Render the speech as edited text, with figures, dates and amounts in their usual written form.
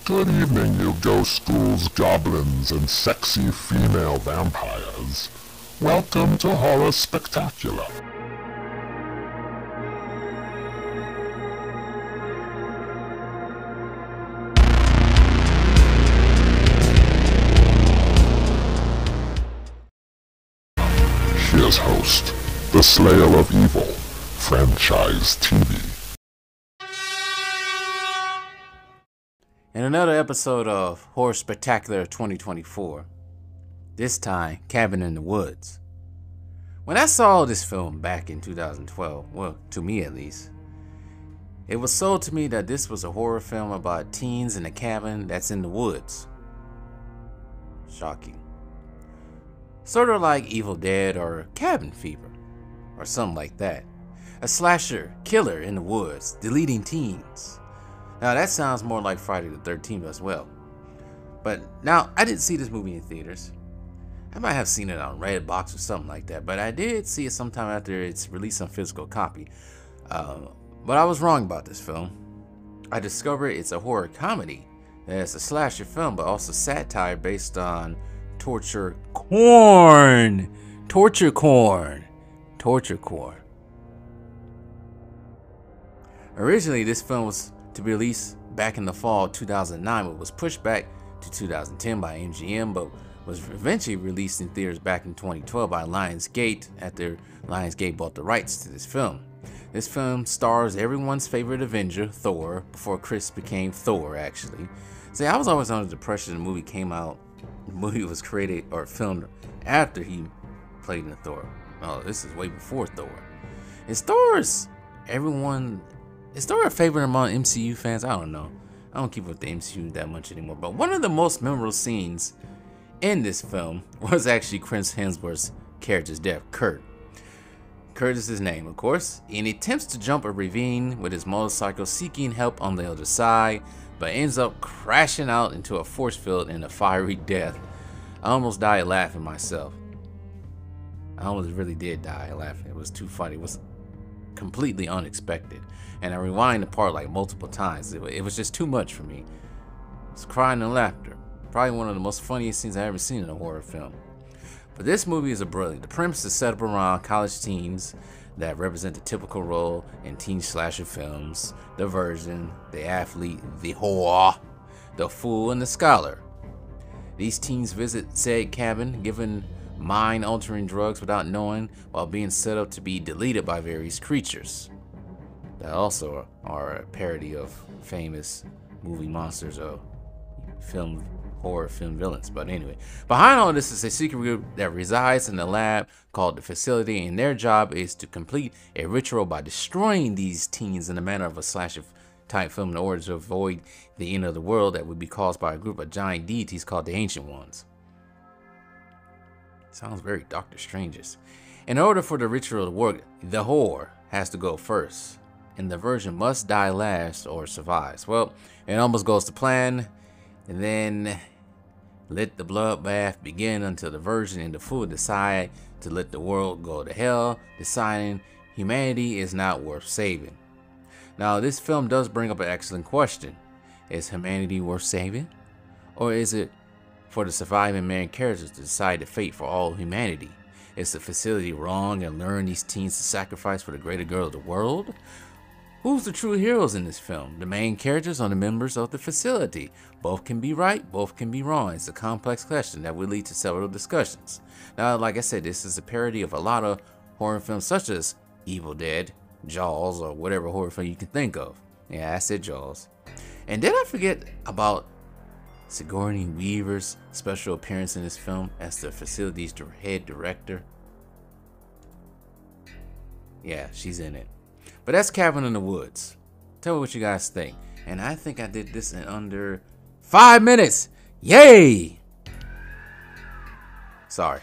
Good evening, you ghost ghouls, goblins, and sexy female vampires. Welcome to Horror Spectacular. Here's host, the Slayer of Evil, Franchise TV. In another episode of Horror Spectacular 2024, this time Cabin in the Woods. When I saw this film back in 2012, well, to me at least, it was sold to me that this was a horror film about teens in a cabin that's in the woods. Shocking. Sort of like Evil Dead or Cabin Fever, or something like that. A slasher killer in the woods, deleting teens. Now that sounds more like Friday the 13th as well. But now, I didn't see this movie in theaters. I might have seen it on Redbox or something like that, but I did see it sometime after its release on physical copy. But I was wrong about this film. I discovered it's a horror comedy. It's a slasher film, but also satire based on torture corn. Torture corn. Torture corn. Originally, this film was to be released back in the fall of 2009, but was pushed back to 2010 by MGM, but was eventually released in theaters back in 2012 by Lionsgate after Lionsgate bought the rights to this film. This film stars everyone's favorite Avenger, Thor, before Chris became Thor, actually. See, I was always under the impression the movie came out, the movie was created or filmed after he played in Thor. Oh, this is way before Thor. Is Thor a favorite among MCU fans? I don't know. I don't keep up with the MCU that much anymore. But one of the most memorable scenes in this film was actually Chris Hemsworth's character's death, Kurt. Kurt is his name, of course. And he attempts to jump a ravine with his motorcycle, seeking help on the other side, but ends up crashing out into a force field in a fiery death. I almost died laughing myself. I almost really did die laughing. It was too funny. It was completely unexpected. And I rewind the part like multiple times. It was just too much for me. I was crying and laughter. Probably one of the most funniest scenes I've ever seen in a horror film. But this movie is brilliant. The premise is set up around college teens that represent the typical role in teen slasher films. The virgin, the athlete, the whore, the fool, and the scholar. These teens visit said cabin, given mind-altering drugs without knowing, while being set up to be deleted by various creatures that also are a parody of famous movie monsters or horror film villains. But anyway, behind all this is a secret group that resides in the lab called the Facility, and their job is to complete a ritual by destroying these teens in the manner of a slasher type film in order to avoid the end of the world that would be caused by a group of giant deities called the Ancient Ones. Sounds very Doctor Strange-ish. In order for the ritual to work, the whore has to go first, and the virgin must die last or survives. Well, it almost goes to plan, and then let the bloodbath begin until the virgin and the fool decide to let the world go to hell, deciding humanity is not worth saving. Now, this film does bring up an excellent question. Is humanity worth saving? Or is it for the surviving main characters to decide the fate for all humanity? Is the Facility wrong and luring these teens to sacrifice for the greater good of the world? Who's the true heroes in this film? The main characters or the members of the Facility? Both can be right, both can be wrong. It's a complex question that will lead to several discussions. Now, like I said, this is a parody of a lot of horror films such as Evil Dead, Jaws, or whatever horror film you can think of. Yeah, I said Jaws. And did I forget about Sigourney Weaver's special appearance in this film as the Facility's head director? Yeah, she's in it. But that's Cabin in the Woods. Tell me what you guys think. And I think I did this in under 5 minutes. Yay! Sorry.